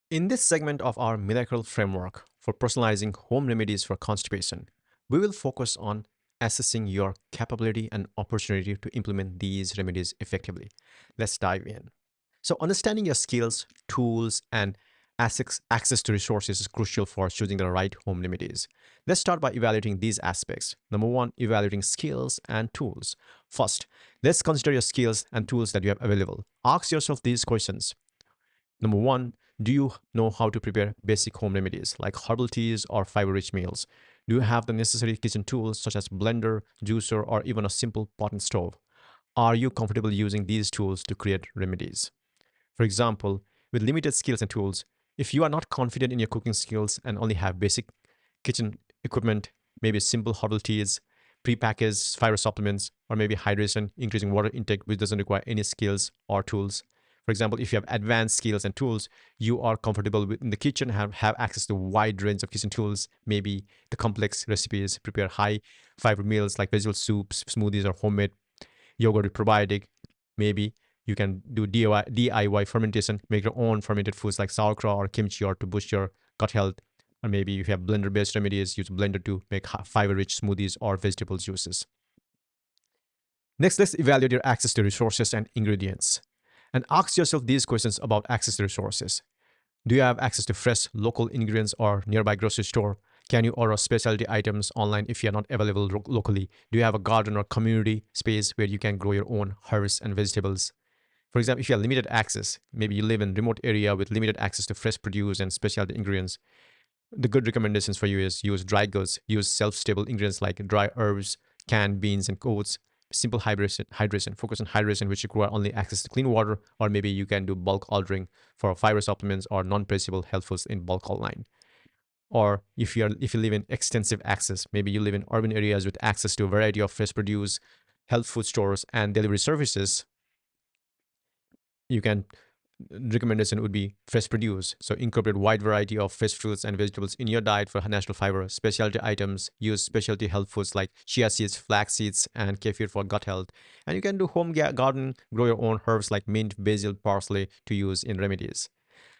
In this segment of our miracle framework for personalizing home remedies for constipation, we will focus on assessing your capability and opportunity to implement these remedies effectively. Let's dive in. So, understanding your skills, tools, and access to resources is crucial for choosing the right home remedies. Let's start by evaluating these aspects. Number one, evaluating skills and tools. First, let's consider your skills and tools that you have available. Ask yourself these questions. Number one, do you know how to prepare basic home remedies like herbal teas or fiber rich meals? Do you have the necessary kitchen tools such as blender, juicer, or even a simple pot and stove? Are you comfortable using these tools to create remedies? For example, with limited skills and tools, if you are not confident in your cooking skills and only have basic kitchen equipment, maybe simple herbal teas, prepackaged fiber supplements, or maybe hydration, increasing water intake, which doesn't require any skills or tools. For example, if you have advanced skills and tools, you are comfortable in the kitchen, have access to a wide range of kitchen tools, maybe the complex recipes, prepare high fiber meals like vegetable soups, smoothies, or homemade yogurt with probiotic. Maybe you can do DIY fermentation, make your own fermented foods like sauerkraut or kimchi or to boost your gut health. Or maybe if you have blender based remedies, use a blender to make fiber rich smoothies or vegetable juices. Next, let's evaluate your access to resources and ingredients. And ask yourself these questions about access to resources. Do you have access to fresh local ingredients or nearby grocery store? Can you order specialty items online if you are not available locally? Do you have a garden or community space where you can grow your own herbs and vegetables? For example, if you have limited access, maybe you live in a remote area with limited access to fresh produce and specialty ingredients, the good recommendations for you is use dry goods, use shelf-stable ingredients like dry herbs, canned beans, and oats. Simple hydration, focus on hydration, which require only access to clean water, or maybe you can do bulk ordering for fiber supplements or non-perishable health foods in bulk online. Or if you live in extensive access, maybe you live in urban areas with access to a variety of fresh produce, health food stores, and delivery services, you can recommendation would be fresh produce. So incorporate wide variety of fresh fruits and vegetables in your diet for natural fiber. Specialty items, use specialty health foods like chia seeds, flax seeds, and kefir for gut health. And you can do home garden, grow your own herbs like mint, basil, parsley to use in remedies.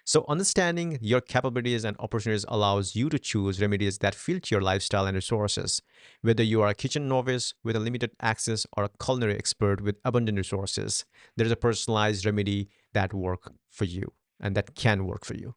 So, understanding your capabilities and opportunities allows you to choose remedies that fit your lifestyle and resources. Whether you are a kitchen novice with a limited access or a culinary expert with abundant resources, there is a personalized remedy that work for you and that can work for you.